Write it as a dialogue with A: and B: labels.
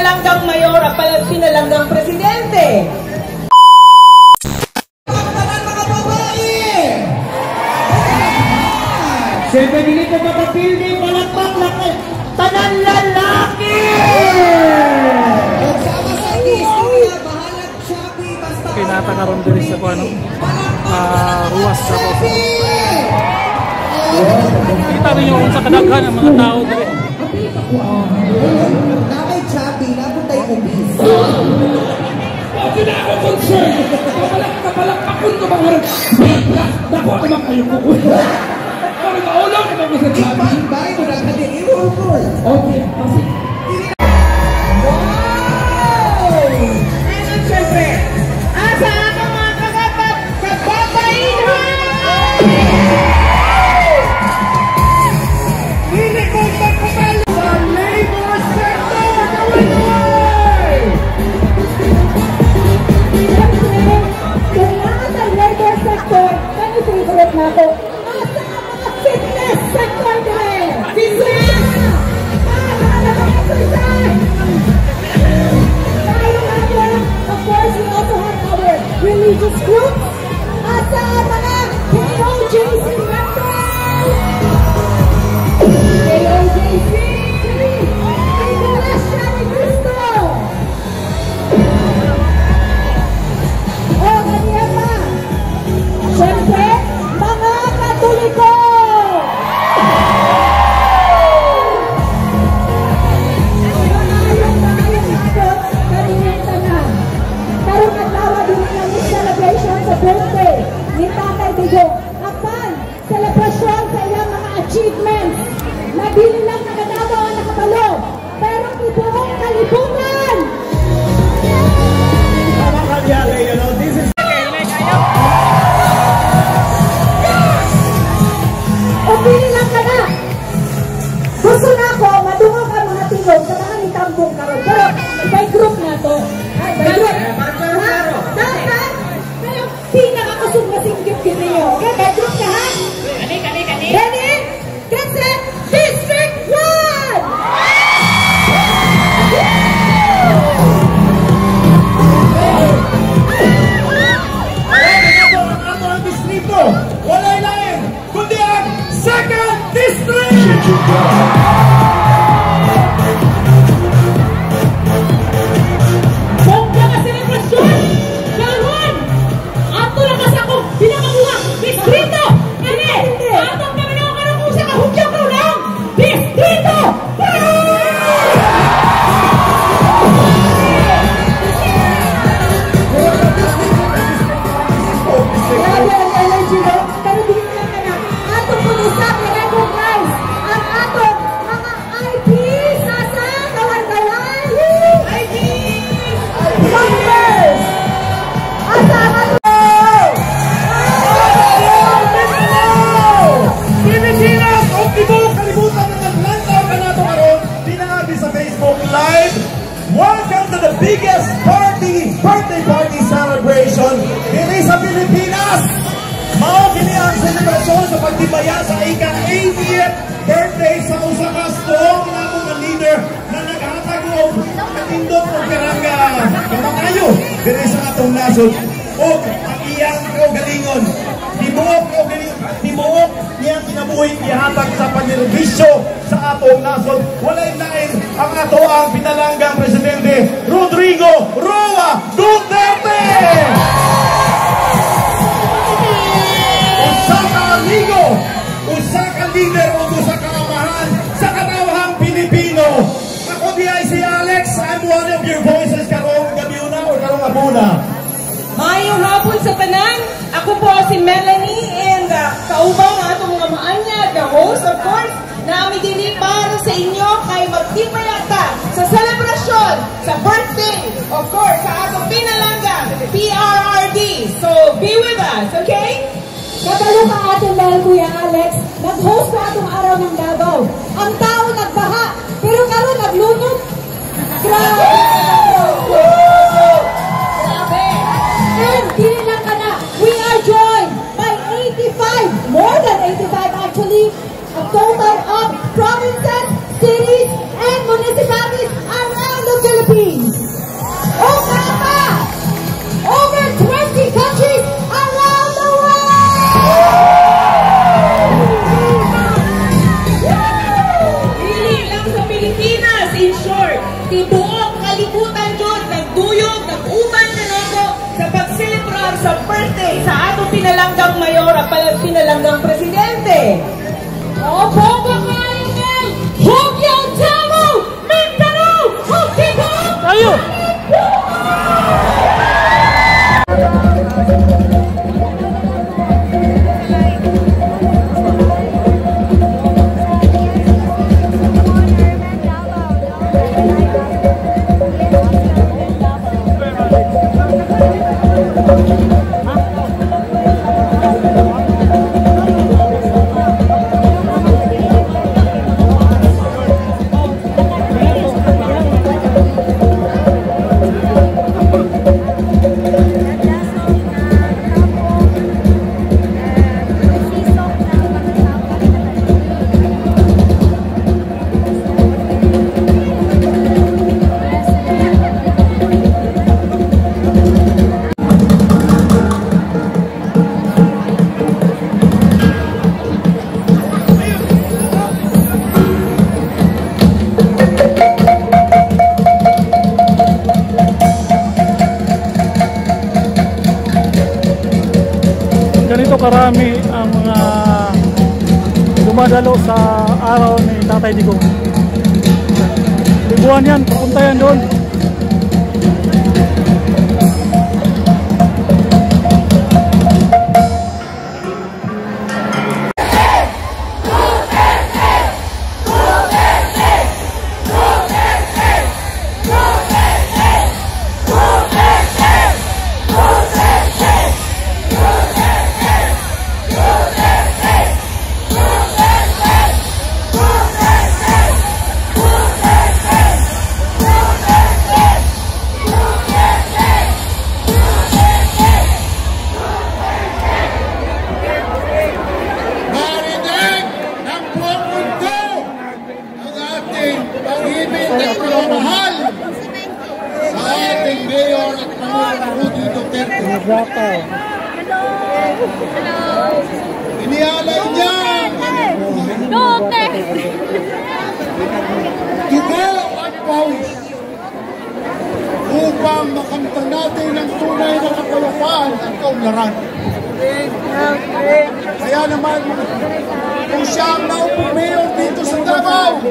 A: pinalanggang mayor at pinalanggang presidente.
B: Siyempre dito kapapildi, palakpak na tanan lalaki!
C: Kinata na ron din sa ano, ruwas sa po. Kita rin yung sa kadaghan ng mga tao din.
B: Nakay chubby, napunta yung obese.
D: Bakit na ako concern? Kapalakpakon ko bang harap? Dako ko bang kayong kukuha? Parang maulang ko bang sa chubby?
B: Bakit mo na kaniiwan ko?
D: Okay, kasi...
E: religious groups at sa mga KOJC members! KOJC! Iglesia ni Cristo! O, kaniya pa! Siyempre, mga Katoliko! Birthday ni Tatay Digong. Apan, selebrasyon sa ilang mga achievements. Nabili lang na Davao ang nakabalo, pero ibuong kalibutan! O pili lang ka na! Gusto na ako, madungog ang mga tingog sa mga nitambong karon. Pero, by group na to. Ay, by group. Dapat, pinakakasog na singgip din niyo. Okay, bedroom ka ha? Kani. Ready? Get set! District 1!
D: Ready na po ang ato ang distrito. Wala'y lain, kundi ang 2nd District!
E: Bongga ka selebrasyon! Karon! Ato lang kasi ako pinakakuha! Distrito! Kani! Atong kami na ako kung sa kahugyaw ko lang! Distrito! Grabe ang energy mo! Pero binigyan ka na! Atong punisap na recognize ang atong mga IPs! Asa? Kawan-kawan! IPs! Members! Asa ang atong
D: Pilipinas! Ang tibok kalibutan ng Atlanta ka na ito karoon. Dinaabi sa Facebook Live. Welcome to the biggest birthday party celebration dito sa Pilipinas. Mao kini ang selebrasyon sa pagtibaya sa ika-80th birthday sa usa ka strong na mga leader na naghatag og katindog og karanga kamangayo diri sa atong nasod og ang iyang galingon. Tibuok niyang kinabuhi ihatag sa pagnirbisyo sa atong nasod. Walay lain ang ato ang pinalanggang Presidente Rodrigo Roa Duterte! Usa ka amigo, usa ka leader o usa ka amahan sa katawhang Pilipino. Ako di ay si Alex, I'm one of your voices karong gabiuna o karong abuna.
A: Mayong hapon sa tanan, ako po si Melanie and kaubang ang atong mga maanya, the host of course, na kami dili para sa inyo kay magtipayata sa selebrasyon, sa birthday, of course, sa atong pinalanggang PRRD. So, be with us, okay?
E: Kabalo ka atin dahil Kuya Alex, nag-host ka atong araw ng Davao. Ang tao nagbaha, pero karon naglunod. Grabe! And dili lang ka na, we are joined by 85, more than 85 actually, a total of provinces, cities, and municipalities around the Philippines. Philippines. O kapa! Over 20 countries around the world!
A: Dili lang sa Pilipinas, in short, tibuok kalibutan yun, nagduyog, nag-uban na nako sa pagselebrar sa birthday sa atong pinalanggang mayor at pinalanggang presidente.
E: Opo ba kayo ng Hogyo, Davao, Mindanao, Hokibo!
C: Tayo! Ganito karami ang mga dumadalo sa araw ni Tatay Digong. Libuan yan, papunta yan doon.
F: Inialay niya dugo at pawis upang makamtan natin ang tunay na kapayapaan at kaunlaran. Kaya naman, kung siya ang naupong mayor dito sa Davao,